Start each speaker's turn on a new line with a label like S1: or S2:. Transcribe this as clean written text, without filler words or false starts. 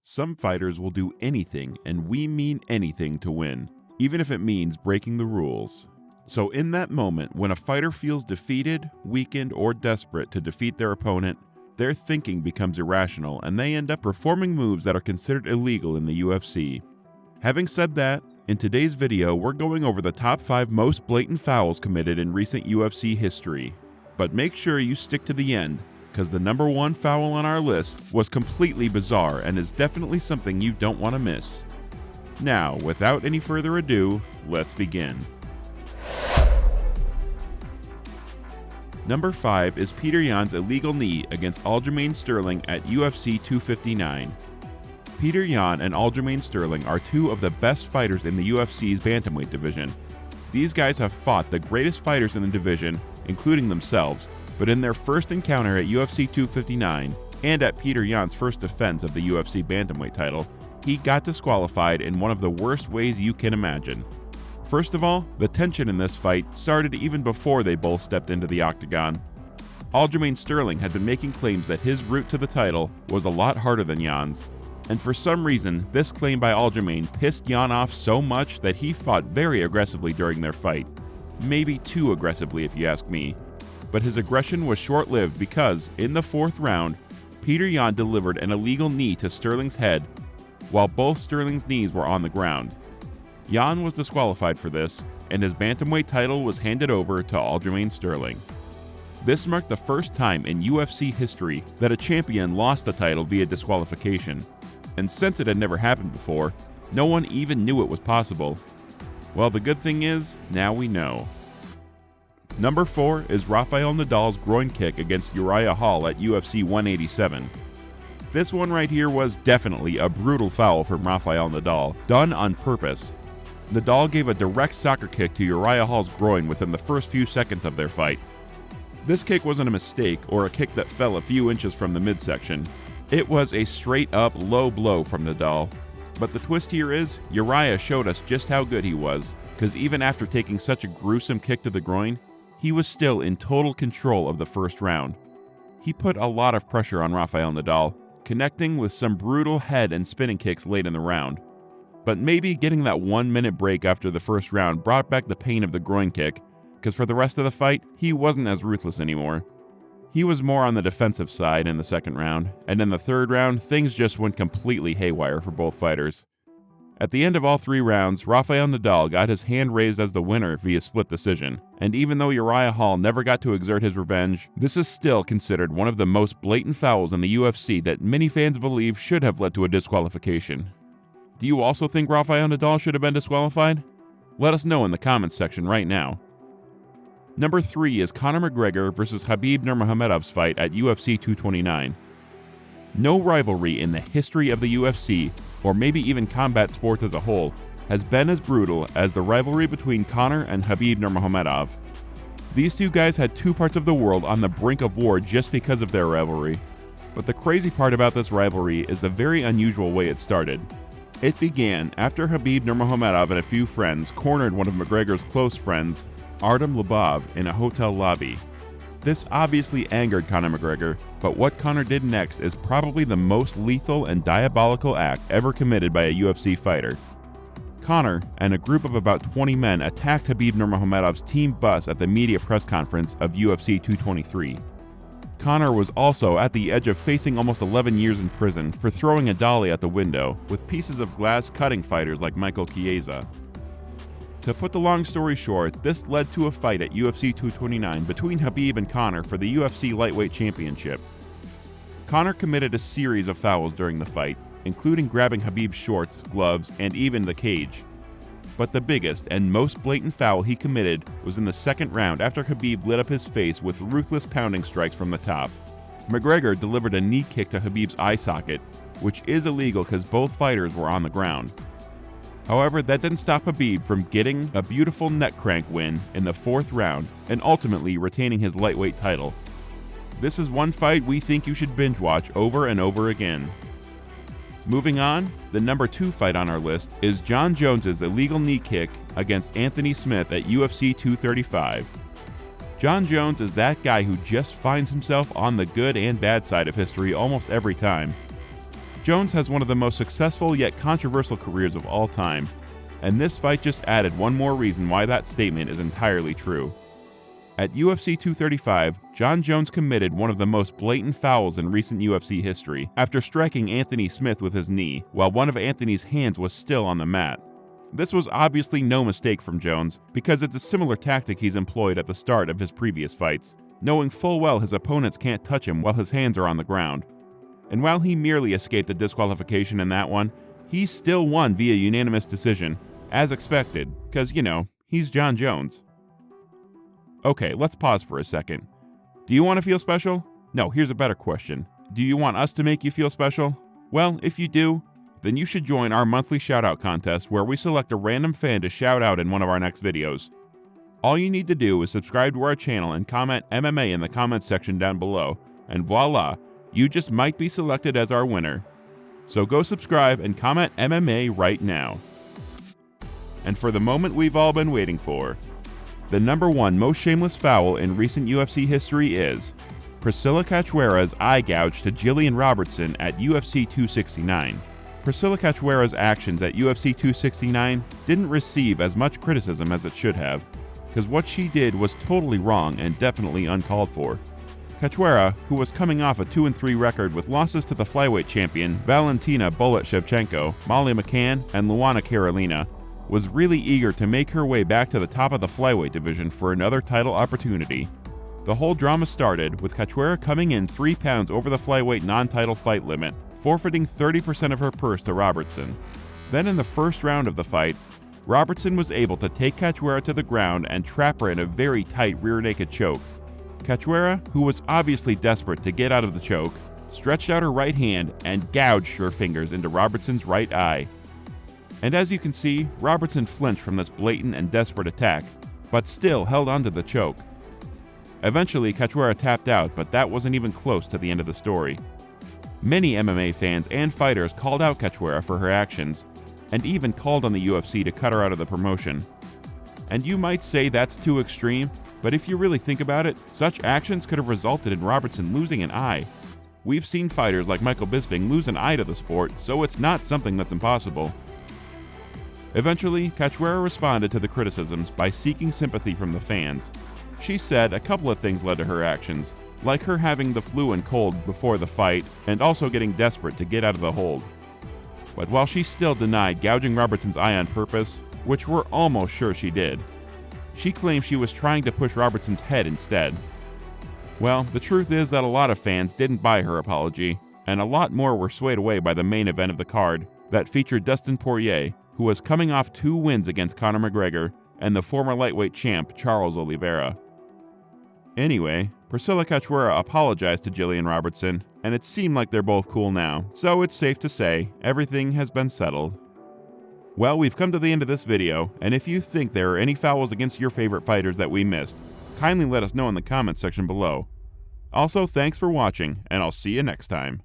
S1: Some fighters will do anything, and we mean anything, to win, even if it means breaking the rules. So in that moment, when a fighter feels defeated, weakened, or desperate to defeat their opponent, their thinking becomes irrational and they end up performing moves that are considered illegal in the UFC. Having said that, in today's video, we're going over the top 5 most blatant fouls committed in recent UFC history. But make sure you stick to the end, because the number 1 foul on our list was completely bizarre and is definitely something you don't want to miss. Now, without any further ado, let's begin. Number 5 is Petr Yan's illegal knee against Aljamain Sterling at UFC 259. Petr Yan and Aljamain Sterling are 2 of the best fighters in the UFC's bantamweight division. These guys have fought the greatest fighters in the division, including themselves, but in their first encounter at UFC 259, and at Petr Yan's first defense of the UFC bantamweight title, he got disqualified in one of the worst ways you can imagine. First of all, the tension in this fight started even before they both stepped into the octagon. Aljamain Sterling had been making claims that his route to the title was a lot harder than Yan's, and for some reason, this claim by Aljamain pissed Yan off so much that he fought very aggressively during their fight. Maybe too aggressively if you ask me. But his aggression was short-lived because, in the 4th round, Petr Yan delivered an illegal knee to Sterling's head, while both Sterling's knees were on the ground. Yan was disqualified for this, and his bantamweight title was handed over to Aljamain Sterling. This marked the first time in UFC history that a champion lost the title via disqualification, and since it had never happened before, no one even knew it was possible. Well, the good thing is, now we know. Number 4 is Rafael Nadal's groin kick against Uriah Hall at UFC 187. This one right here was definitely a brutal foul from Rafael Nadal, done on purpose. Nadal gave a direct soccer kick to Uriah Hall's groin within the first few seconds of their fight. This kick wasn't a mistake or a kick that fell a few inches from the midsection. It was a straight-up low blow from Nadal. But the twist here is, Uriah showed us just how good he was, because even after taking such a gruesome kick to the groin, he was still in total control of the first round. He put a lot of pressure on Rafael Nadal, connecting with some brutal head and spinning kicks late in the round. But maybe getting that 1-minute break after the first round brought back the pain of the groin kick, because for the rest of the fight, he wasn't as ruthless anymore. He was more on the defensive side in the 2nd round, and in the 3rd round, things just went completely haywire for both fighters. At the end of all 3 rounds, Rafael Nadal got his hand raised as the winner via split decision, and even though Uriah Hall never got to exert his revenge, this is still considered one of the most blatant fouls in the UFC that many fans believe should have led to a disqualification. Do you also think Rafael Nadal should have been disqualified? Let us know in the comments section right now. Number 3 is Conor McGregor versus Khabib Nurmagomedov's fight at UFC 229. No rivalry in the history of the UFC, or maybe even combat sports as a whole, has been as brutal as the rivalry between Conor and Khabib Nurmagomedov. These 2 guys had 2 parts of the world on the brink of war just because of their rivalry. But the crazy part about this rivalry is the very unusual way it started. It began after Khabib Nurmagomedov and a few friends cornered one of McGregor's close friends, Artem Lubov, in a hotel lobby. This obviously angered Conor McGregor, but what Conor did next is probably the most lethal and diabolical act ever committed by a UFC fighter. Conor and a group of about 20 men attacked Khabib Nurmagomedov's team bus at the media press conference of UFC 223. Conor was also at the edge of facing almost 11 years in prison for throwing a dolly at the window, with pieces of glass cutting fighters like Michael Chiesa. To put the long story short, this led to a fight at UFC 229 between Khabib and Conor for the UFC Lightweight Championship. Conor committed a series of fouls during the fight, including grabbing Khabib's shorts, gloves, and even the cage. But the biggest and most blatant foul he committed was in the 2nd round after Khabib lit up his face with ruthless pounding strikes from the top. McGregor delivered a knee kick to Khabib's eye socket, which is illegal because both fighters were on the ground. However, that didn't stop Khabib from getting a beautiful neck crank win in the 4th round and ultimately retaining his lightweight title. This is one fight we think you should binge watch over and over again. Moving on, the number 2 fight on our list is Jon Jones' illegal knee kick against Anthony Smith at UFC 235. Jon Jones is that guy who just finds himself on the good and bad side of history almost every time. Jones has one of the most successful yet controversial careers of all time, and this fight just added one more reason why that statement is entirely true. At UFC 235, Jon Jones committed one of the most blatant fouls in recent UFC history after striking Anthony Smith with his knee while one of Anthony's hands was still on the mat. This was obviously no mistake from Jones because it's a similar tactic he's employed at the start of his previous fights, knowing full well his opponents can't touch him while his hands are on the ground. And while he merely escaped a disqualification in that one, he still won via unanimous decision, as expected, because, he's Jon Jones. Okay, let's pause for a second. Do you want to feel special? No, here's a better question. Do you want us to make you feel special? Well, if you do, then you should join our monthly shoutout contest where we select a random fan to shout out in one of our next videos. All you need to do is subscribe to our channel and comment MMA in the comments section down below, and voila, you just might be selected as our winner. So go subscribe and comment MMA right now. And for the moment we've all been waiting for, the #1 most shameless foul in recent UFC history is Priscilla Cachoeira's eye gouge to Jillian Robertson at UFC 269. Priscilla Cachoeira's actions at UFC 269 didn't receive as much criticism as it should have, because what she did was totally wrong and definitely uncalled for. Cachoeira, who was coming off a 2-3 record with losses to the flyweight champion Valentina Bullet Shevchenko, Molly McCann, and Luana Carolina, was really eager to make her way back to the top of the flyweight division for another title opportunity. The whole drama started with Cachoeira coming in 3 pounds over the flyweight non-title fight limit, forfeiting 30% of her purse to Robertson. Then in the first round of the fight, Robertson was able to take Cachoeira to the ground and trap her in a very tight rear naked choke. Cachoeira, who was obviously desperate to get out of the choke, stretched out her right hand and gouged her fingers into Robertson's right eye. And as you can see, Robertson flinched from this blatant and desperate attack, but still held onto the choke. Eventually, Cachoeira tapped out, but that wasn't even close to the end of the story. Many MMA fans and fighters called out Cachoeira for her actions, and even called on the UFC to cut her out of the promotion. And you might say that's too extreme, but if you really think about it, such actions could have resulted in Robertson losing an eye. We've seen fighters like Michael Bisping lose an eye to the sport, so it's not something that's impossible. Eventually, Cachoeira responded to the criticisms by seeking sympathy from the fans. She said a couple of things led to her actions, like her having the flu and cold before the fight, and also getting desperate to get out of the hold. But while she still denied gouging Robertson's eye on purpose, which we're almost sure she did, she claimed she was trying to push Robertson's head instead. Well, the truth is that a lot of fans didn't buy her apology, and a lot more were swayed away by the main event of the card that featured Dustin Poirier, who was coming off 2 wins against Conor McGregor and the former lightweight champ Charles Oliveira. Anyway, Priscilla Cachoeira apologized to Jillian Robertson, and it seemed like they're both cool now, so it's safe to say everything has been settled. Well, we've come to the end of this video, and if you think there are any fouls against your favorite fighters that we missed, kindly let us know in the comments section below. Also, thanks for watching, and I'll see you next time.